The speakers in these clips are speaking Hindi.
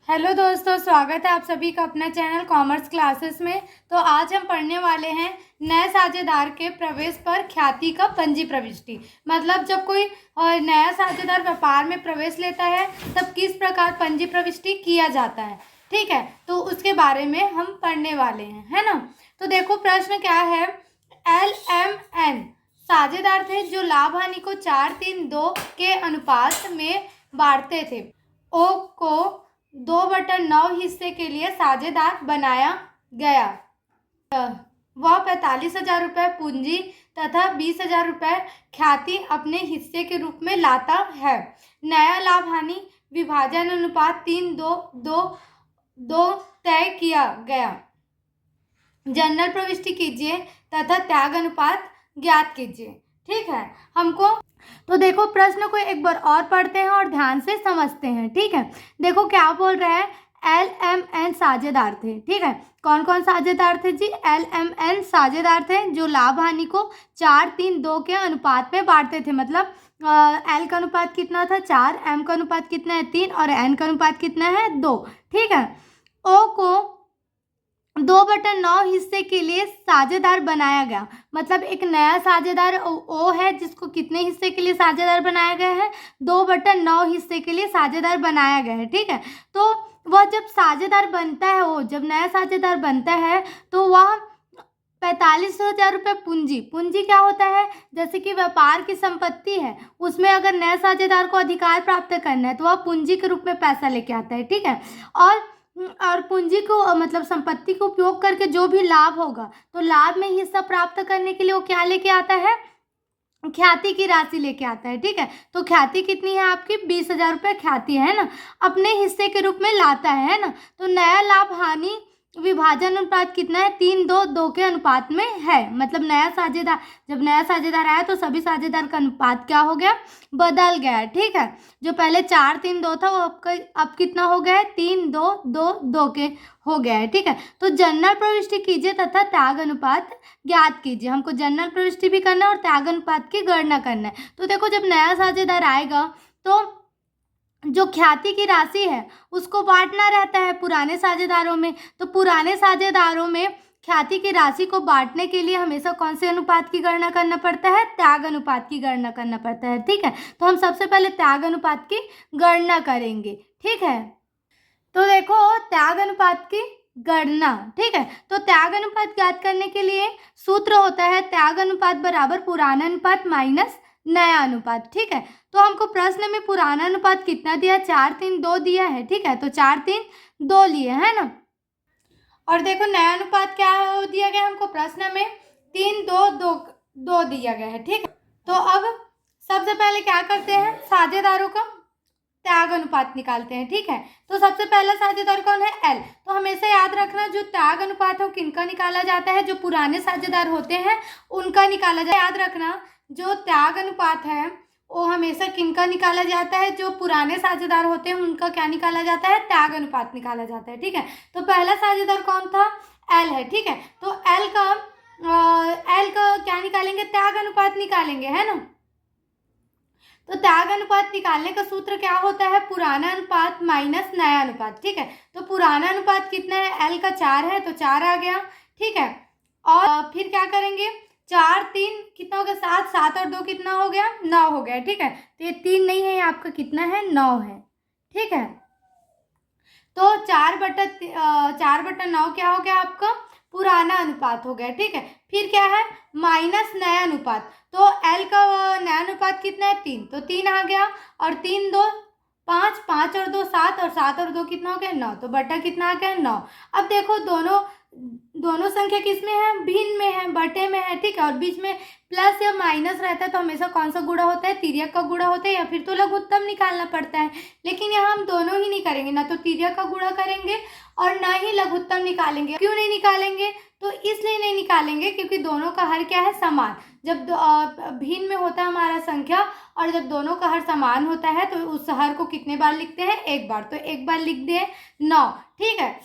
हेलो दोस्तों, स्वागत है आप सभी का अपना चैनल कॉमर्स क्लासेस में। तो आज हम पढ़ने वाले हैं नए साझेदार के प्रवेश पर ख्याति का पंजी प्रविष्टि। मतलब जब कोई नया साझेदार व्यापार में प्रवेश लेता है तब किस प्रकार पंजी प्रविष्टि किया जाता है। ठीक है, तो उसके बारे में हम पढ़ने वाले हैं, है ना। तो देखो प्रश्न क्या है। LMN साझेदार थे जो लाभ हानि को 4-3-2 के अनुपात में बांटते थे। ओ को 2/9 हिस्से के लिए साझेदार बनाया गया। वह 45,000 रुपये पूंजी तथा 20,000 रुपये ख्याति अपने हिस्से के रूप में लाता है। नया लाभ हानि विभाजन अनुपात 3-2-2 तय किया गया। जनरल प्रविष्टि कीजिए तथा त्याग अनुपात ज्ञात कीजिए। ठीक है, हमको तो देखो प्रश्न को एक बार और पढ़ते हैं और ध्यान से समझते हैं। ठीक है, देखो क्या बोल रहा है। LMN साझेदार थे। ठीक है, कौन कौन साझेदार थे जी। LMN साझेदार थे जो लाभ हानि को 4-3-2 के अनुपात में बांटते थे। मतलब L का अनुपात कितना था 4, M का अनुपात कितना है 3 और N का अनुपात कितना है 2। ठीक है, O को 2/9 हिस्से के लिए साझेदार बनाया गया। मतलब एक नया साझेदार ओ है जिसको कितने हिस्से के लिए साझेदार बनाया गया है 2/9 हिस्से के लिए साझेदार बनाया गया है। ठीक है, तो वह जब साझेदार बनता है, वो जब नया साझेदार बनता है तो वह 45,000 रुपये पूंजी क्या होता है, जैसे कि व्यापार की संपत्ति है उसमें अगर नया साझेदार को अधिकार प्राप्त करना है तो वह पूंजी के रूप में पैसा लेके आता है। ठीक है, और पूंजी को मतलब संपत्ति को उपयोग करके जो भी लाभ होगा तो लाभ में हिस्सा प्राप्त करने के लिए वो क्या लेके आता है, ख्याति की राशि लेके आता है। ठीक है, तो ख्याति कितनी है आपकी 20,000 रुपये ख्याति है ना, अपने हिस्से के रूप में लाता है ना। तो नया लाभ हानि विभाजन अनुपात कितना है 3-2-2 के अनुपात में है। मतलब नया साझेदार, जब नया साझेदार आया तो सभी साझेदार का अनुपात क्या हो गया, बदल गया। ठीक है, जो पहले 4-3-2 था वो अब कितना हो गया है 3-2-2-2 के हो गया है। ठीक है, तो जनरल प्रविष्टि कीजिए तथा त्याग अनुपात ज्ञात कीजिए। हमको जनरल प्रविष्टि भी करना है और त्याग अनुपात की गणना करना है। तो देखो जब नया साझेदार आएगा तो जो ख्याति की राशि है उसको बांटना रहता है पुराने साझेदारों में। तो पुराने साझेदारों में ख्याति की राशि को बांटने के लिए हमेशा कौन से अनुपात की गणना करना पड़ता है, त्याग अनुपात की गणना करना पड़ता है। ठीक है, तो हम सबसे पहले त्याग अनुपात की गणना करेंगे। ठीक है, तो देखो त्याग अनुपात की गणना। ठीक है, तो त्याग अनुपात ज्ञात करने के लिए सूत्र होता है त्याग अनुपात बराबर पुराना अनुपात माइनस नया अनुपात। ठीक है, तो हमको प्रश्न में पुराना अनुपात कितना दिया 4-3-2 दिया है। ठीक है, तो 4-3-2 लिए है ना। और देखो नया अनुपात क्या दिया गया हमको प्रश्न में 3-2-2 दिया गया है। ठीक है, तो अब सबसे पहले क्या करते हैं, साझेदारों का त्याग अनुपात निकालते हैं। ठीक है, तो सबसे पहला साझेदार कौन है L। तो हमेशा याद रखना जो त्याग अनुपात है किनका निकाला जाता है, जो पुराने साझेदार होते हैं उनका निकाला जाता है। याद रखना जो त्याग अनुपात है वो हमेशा किनका निकाला जाता है, जो पुराने साझेदार होते हैं उनका क्या निकाला जाता है, त्याग अनुपात निकाला जाता है। ठीक है, तो पहला साझेदार कौन था L है। ठीक है, तो L का क्या निकालेंगे, त्याग अनुपात निकालेंगे, है ना। तो त्याग अनुपात निकालने का सूत्र क्या होता है, पुराना अनुपात माइनस नया अनुपात। ठीक है, तो पुराना अनुपात कितना है, L का 4 है तो 4 आ गया। ठीक है, और फिर क्या करेंगे 4-3 कितना हो गया 7 और 2 कितना हो गया 9 हो गया। ठीक है, तो ये 3 नहीं है, ये आपका कितना है 9 है। ठीक है, तो 4/9 क्या हो गया आपका पुराना अनुपात हो गया। ठीक है, फिर क्या है माइनस नया अनुपात। तो L का नया अनुपात कितना है 3, तो 3 आ गया और 3-2 5, 5 और 2 7 और 7 और 2 कितना हो गया 9, तो बटा कितना आ गया 9। अब देखो दोनों संख्या किस में है, भिन्न में है, बटे में है। ठीक है, और बीच में प्लस या माइनस रहता है तो हमेशा कौन सा गुणा होता है, तिर्यक का गुणा होता है या फिर तो लघुत्तम निकालना पड़ता है। लेकिन यहाँ हम दोनों ही नहीं करेंगे, ना तो तिर्यक का गुणा करेंगे और ना ही लघुत्तम निकालेंगे। क्यों नहीं निकालेंगे, तो इसलिए नहीं निकालेंगे क्योंकि दोनों का हर क्या है समान। जब भिन्न में होता है हमारा संख्या और जब दोनों का हर समान होता है तो उस हर को कितने बार लिखते हैं, एक बार, तो एक बार लिख दे 9। ठीक है,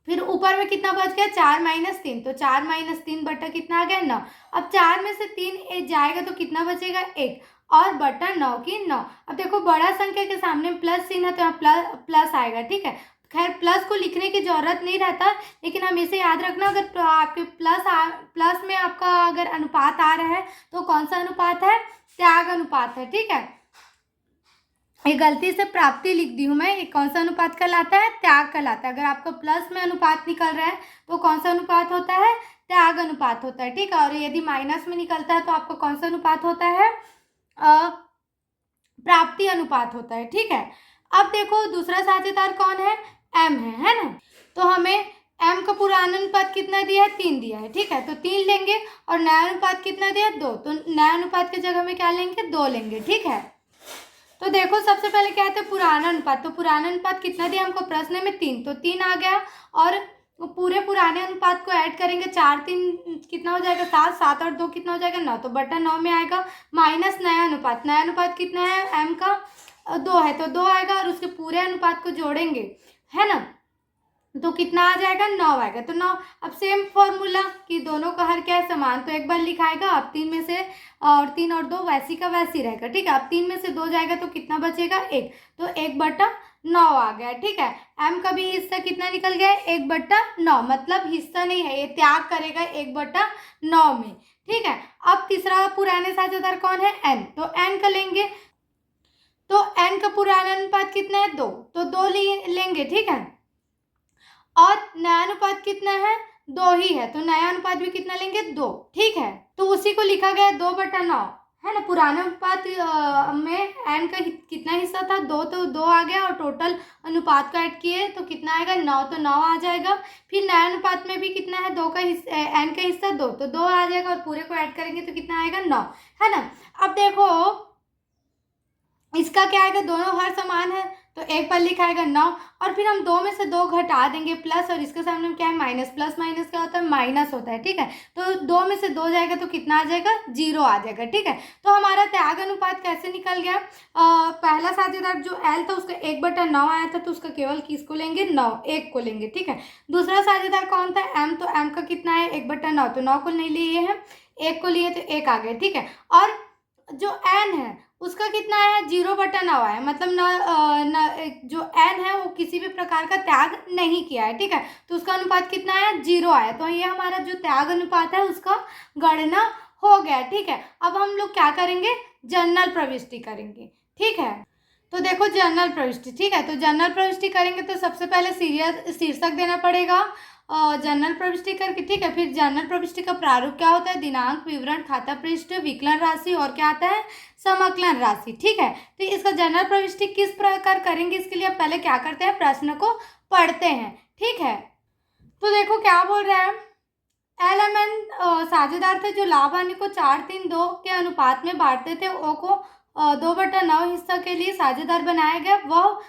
फिर ऊपर में कितना बच गया 4-3, तो 4-3 बटा कितना आ गया 9। अब 4 में से 3 जाएगा तो कितना बचेगा 1, और बटा 9 की 9। अब देखो बड़ा संख्या के सामने प्लस चिन्ह है तो यहाँ प्लस आएगा, ठीक है। खैर प्लस को लिखने की जरूरत नहीं रहता, लेकिन हमेशा याद रखना अगर आपके प्लस में आपका अगर अनुपात आ रहा है तो कौन सा अनुपात है, त्याग अनुपात है, ठीक है। ये गलती से प्राप्ति लिख दी हूँ मैं, ये कौन सा अनुपात कहलाता है, त्याग कहलाता है। अगर आपका प्लस में अनुपात निकल रहा है तो कौन सा अनुपात होता है, त्याग अनुपात होता है, ठीक है। और यदि माइनस में निकलता है तो आपका कौन सा अनुपात होता है, प्राप्ति अनुपात होता है, ठीक है। अब देखो दूसरा साझेदार कौन है, एम है ना। तो हमें एम का पुराना अनुपात कितना दिया है, 3 दिया है, ठीक है। तो 3 लेंगे और नया अनुपात कितना दिया है, 2। तो नया अनुपात की जगह में क्या लेंगे, 2 लेंगे, ठीक है। तो देखो सबसे पहले क्या आता है, पुराना अनुपात। तो पुराना अनुपात कितना दिया हमको प्रश्न में, 3। तो 3 आ गया और पूरे पुराने अनुपात को ऐड करेंगे, 4 3 कितना हो जाएगा, 7, 7 और 2 कितना हो जाएगा, 9। तो बटा 9 में आएगा माइनस नया अनुपात। नया अनुपात कितना है, एम का 2 है तो 2 आएगा और उसके पूरे अनुपात को जोड़ेंगे, है ना, तो कितना आ जाएगा, 9 आएगा। तो 9, अब सेम फॉर्मूला कि दोनों का हर क्या है, समान, तो एक बार लिखाएगा। अब 3 में से और 3 और 2 वैसी का वैसी रहेगा, ठीक है। अब 3 में से 2 जाएगा तो कितना बचेगा, 1। तो 1/9 आ गया, ठीक है। एम का भी हिस्सा कितना निकल गया है, 1/9, मतलब हिस्सा नहीं है, ये त्याग करेगा 1/9 में, ठीक है। अब तीसरा पुराने साझेदार कौन है, एन। तो एन का लेंगे, तो एन का पुराना अनुपात कितना है, 2। तो 2 लेंगे, ठीक है। और नया अनुपात कितना है, 2 ही है, तो नया अनुपात भी कितना लेंगे, 2, ठीक है। तो उसी को लिखा गया 2/9, है ना। पुराना अनुपात में एन का कितना हिस्सा था, 2, तो 2 आ गया और टोटल अनुपात को ऐड किए तो कितना आएगा, 9। तो 9 आ जाएगा। फिर नया अनुपात में भी कितना है, 2 का हिस्सा, एन का हिस्सा 2, तो 2 आ जाएगा और पूरे को ऐड करेंगे तो कितना आएगा, 9, है ना। अब देखो इसका क्या आएगा, दोनों हर समान है तो एक पर लिखाएगा 9 और फिर हम 2 में से 2 घटा देंगे प्लस, और इसके सामने क्या है, माइनस। प्लस माइनस क्या होता है, माइनस होता है, ठीक है। तो 2 में से 2 जाएगा तो कितना आ जाएगा, 0 आ जाएगा, ठीक है। तो हमारा त्याग अनुपात कैसे निकल गया, पहला साझेदार जो एल था उसका 1/9 आया था, तो उसका केवल किसको लेंगे, 9, 1 को लेंगे, ठीक है। दूसरा साझेदार कौन था, एम। तो एम का कितना है, 1/9, तो 9 को नहीं लिए हैं, 1 को लिए तो 1 आ गए, ठीक है। और जो एन है उसका कितना आया, 0/9 आया, मतलब जो एन है वो किसी भी प्रकार का त्याग नहीं किया है, ठीक है। तो उसका अनुपात कितना आया, 0 आया। तो ये हमारा जो त्याग अनुपात है उसका गणना हो गया, ठीक है। अब हम लोग क्या करेंगे, जनरल प्रविष्टि करेंगे, ठीक है। तो देखो जनरल प्रविष्टि, ठीक है। तो जनरल प्रविष्टि करेंगे तो सबसे पहले शीर्षक देना पड़ेगा जनरल प्रविष्टि करके, ठीक है। फिर जनरल प्रविष्टि का प्रारूप क्या होता है, दिनांक, विवरण, खाता पृष्ठ, विकलन राशि और क्या आता है, समाकलन राशि, ठीक है। तो इसका जनरल प्रविष्टि किस प्रकार करेंगे, इसके लिए पहले क्या करते हैं, प्रश्न को पढ़ते हैं, ठीक है। तो देखो क्या बोल रहा है, एल साझेदार थे जो लाभ हानि को 4-3-2 के अनुपात में बांटते थे, ओ को 2/9 हिस्सा के लिए साझेदार बनाया गया। वह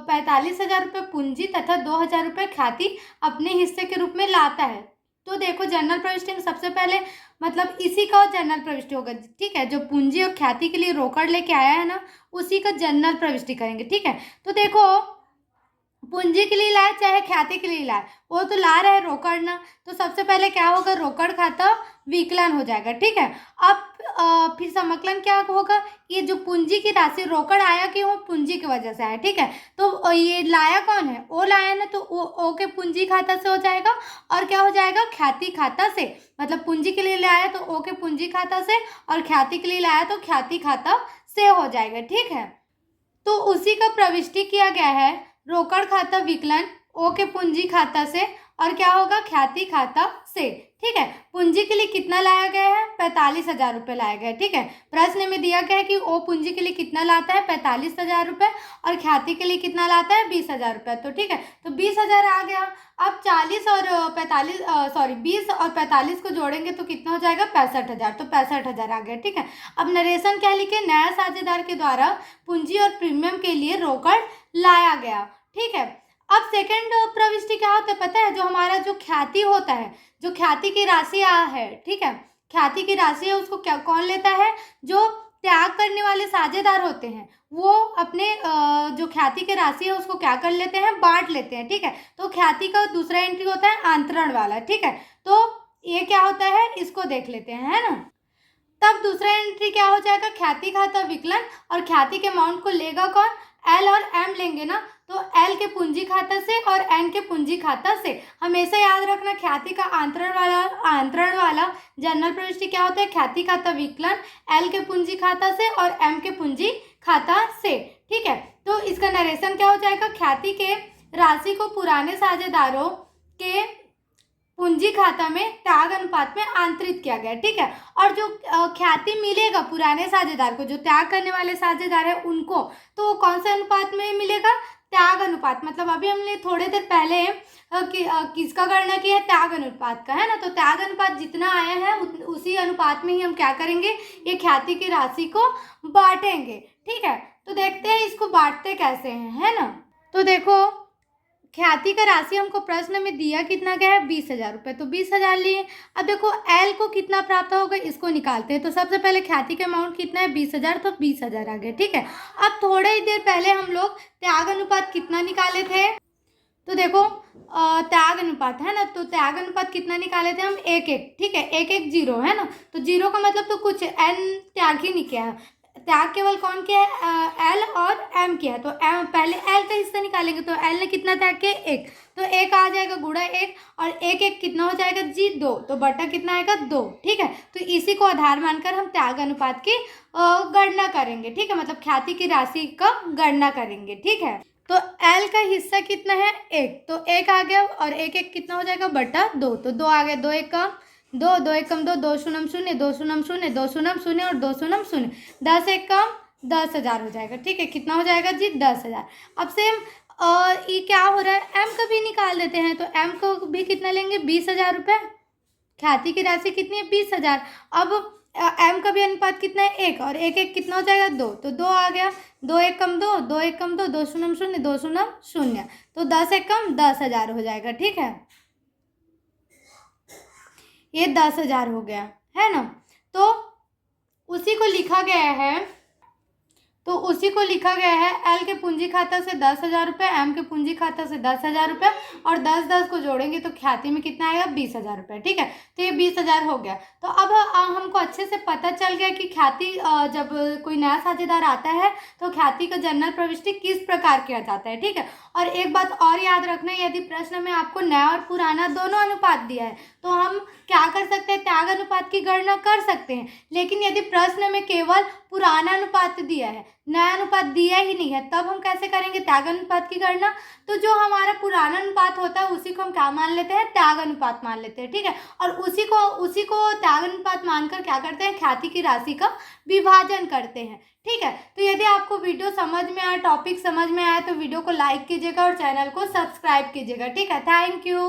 45,000 रुपये पूंजी तथा 2,000 रुपये ख्याति अपने हिस्से के रूप में लाता है। तो देखो जनरल प्रविष्टि में सबसे पहले मतलब इसी का जनरल प्रविष्टि होगा, ठीक है। जो पूंजी और ख्याति के लिए रोकड़ लेके आया है ना, उसी का जनरल प्रविष्टि करेंगे, ठीक है। तो देखो पूंजी के लिए लाए चाहे ख्याति के लिए लाए, वो तो ला रहा है रोकड़ ना, तो सबसे पहले क्या होगा, रोकड़ खाता विकलन हो जाएगा, ठीक है। अब फिर समाकलन क्या होगा, ये जो पूंजी की राशि रोकड़ आया कि वो पूंजी की वजह से आया, ठीक है। तो ये लाया कौन है, ओ लाया ना, तो ओ के पूंजी खाता से हो जाएगा और क्या हो जाएगा, ख्याति खाता से। मतलब पूंजी के लिए लाया तो ओ के पूंजी खाता से और ख्याति के लिए लाया तो ख्याति खाता से हो जाएगा, ठीक है। तो उसी का प्रविष्टि किया गया है, रोकड़ खाता विकलन ओ के पूंजी खाता से और क्या होगा, ख्याति खाता से, ठीक है। पूंजी के लिए कितना लाया गया है, 45,000 रुपये लाया गया है, ठीक है। प्रश्न में दिया गया है कि ओ पूंजी के लिए कितना लाता है, 45,000 रुपये, और ख्याति के लिए कितना लाता है, 20,000 रुपये, तो ठीक है। तो 20,000 आ गया। अब 40 और 45 20 और 45 को जोड़ेंगे तो कितना हो जाएगा, 65,000, तो 65,000 आ गया, ठीक है। अब नरेशन क्या लिखे, नया साझेदार के द्वारा पूंजी और प्रीमियम के लिए रोकड़ लाया गया, ठीक है। अब सेकंड प्रविष्टि क्या होता है पता है, जो हमारा जो ख्याति होता है, जो ख्याति की राशि है, ठीक है, ख्याति की राशि है उसको क्या कौन लेता है, जो त्याग करने वाले साझेदार होते हैं वो अपने जो ख्याति की राशि है उसको क्या कर लेते हैं, बांट लेते हैं, ठीक है। तो ख्याति का दूसरा एंट्री होता है आंतरण वाला, ठीक है। तो ये क्या होता है, इसको देख लेते हैं, है ना। तब दूसरा एंट्री क्या हो जाएगा, ख्याति खाता विकलन, और ख्याति के अमाउंट को लेगा कौन, एल और एम लेंगे ना, तो एल के पूंजी खाता से और एन के पूंजी खाता से। हमेशा याद रखना ख्याति का आंतरण वाला जनरल प्रविष्टि क्या होता है, ख्याति खाता विकलन, एल के पूंजी खाता से और एम के पूंजी खाता से। ठीक है, तो इसका नरेशन क्या हो जाएगा, ख्याति के राशि को पुराने साझेदारों के पूंजी खाता में त्याग अनुपात में आंतरित किया गया। ठीक है, और जो ख्याति मिलेगा पुराने साझेदार को, जो त्याग करने वाले साझेदार है उनको, तो वो कौन से अनुपात में मिलेगा, त्याग अनुपात। मतलब अभी हमने थोड़ी देर पहले किसका गणना किया है, त्याग अनुपात का, है ना। तो त्याग अनुपात जितना आया है उसी अनुपात में ही हम क्या करेंगे, ये ख्याति की राशि को बांटेंगे। ठीक है, तो देखते हैं इसको बांटते कैसे हैं, है ना। तो देखो ख्याति का राशि हमको प्रश्न में दिया कितना गया है, 20,000 रुपये, तो 20,000 लिए। अब देखो एल को कितना प्राप्त होगा, इसको निकालते हैं। तो सबसे पहले ख्याति का अमाउंट कितना है, 20,000, तो 20,000 आ गया। ठीक है, अब थोड़ी ही देर पहले हम लोग त्याग अनुपात कितना निकाले थे, तो देखो त्याग अनुपात है ना, तो त्याग अनुपात कितना निकाले थे हम, 1:1। ठीक है, 1:1 0 है ना, तो 0 का मतलब तो कुछ एन त्याग ही नहीं किया है, त्याग केवल कौन किया है, एल और एम किया है। तो पहले एल का हिस्सा निकालेंगे, तो एल ने कितना त्याग किया, 1, तो 1 आ जाएगा गुणा 1, और 1:1 कितना हो जाएगा जी, 2, तो बटा कितना आएगा, 2। ठीक है, तो इसी को आधार मानकर हम त्याग अनुपात की गणना करेंगे। ठीक है, मतलब ख्याति की राशि का गणना करेंगे। ठीक है, तो एल का हिस्सा कितना है, 1, तो 1 आ गया, और 1:1 कितना हो जाएगा, बटा 2, तो 2 आ गया, 2:1 कम 2, 2:1 कम 2, 2 शून्य 0, 2 शून्य 0, 2 शून्य 0 और 2 शून्य 0, 10:1 कम 10,000 हो जाएगा। ठीक है, कितना हो जाएगा जी, 10,000। अब सेम ये क्या हो रहा है, एम का भी निकाल देते हैं, तो एम को भी कितना लेंगे, 20,000 रुपये। ख्याति की राशि कितनी है, 20,000। अब एम का भी अनुपात कितना है, 1, और 1:1 कितना हो जाएगा, 2, तो 2 आ गया, 2:1 कम 2, 2:1 कम 2, 2 शून्य 0, 2 शून्य 0, तो 10:1 कम 10,000 हो जाएगा। ठीक है, ये 10,000 हो गया, है ना। तो उसी को लिखा गया है, एल के पूंजी खाता से 10,000 रुपये, एम के पूंजी खाता से 10,000 रुपये, और 10-10 को जोड़ेंगे तो ख्याति में कितना आएगा, 20,000 रुपये। ठीक है, तो ये 20,000 हो गया। तो अब हमको अच्छे से पता चल गया कि ख्याति जब कोई नया साझेदार आता है तो ख्याति का जनरल प्रविष्टि किस प्रकार किया जाता है। ठीक है, और एक बात और याद रखना, यदि प्रश्न में आपको नया और पुराना दोनों अनुपात दिया है तो हम क्या कर सकते हैं, त्याग अनुपात की गणना कर सकते हैं। लेकिन यदि प्रश्न में केवल पुराना अनुपात दिया है, नया अनुपात दिया ही नहीं है, तब हम कैसे करेंगे त्याग अनुपात की गणना। तो जो हमारा पुराना अनुपात होता है उसी को हम क्या मान लेते हैं, त्याग अनुपात मान लेते हैं। ठीक है, और उसी को त्याग अनुपात मानकर क्या करते हैं, ख्याति की राशि का विभाजन करते हैं। ठीक है, तो यदि आपको वीडियो समझ में आया, टॉपिक समझ में आया, तो वीडियो को लाइक कीजिएगा और चैनल को सब्सक्राइब कीजिएगा। ठीक है, थैंक यू।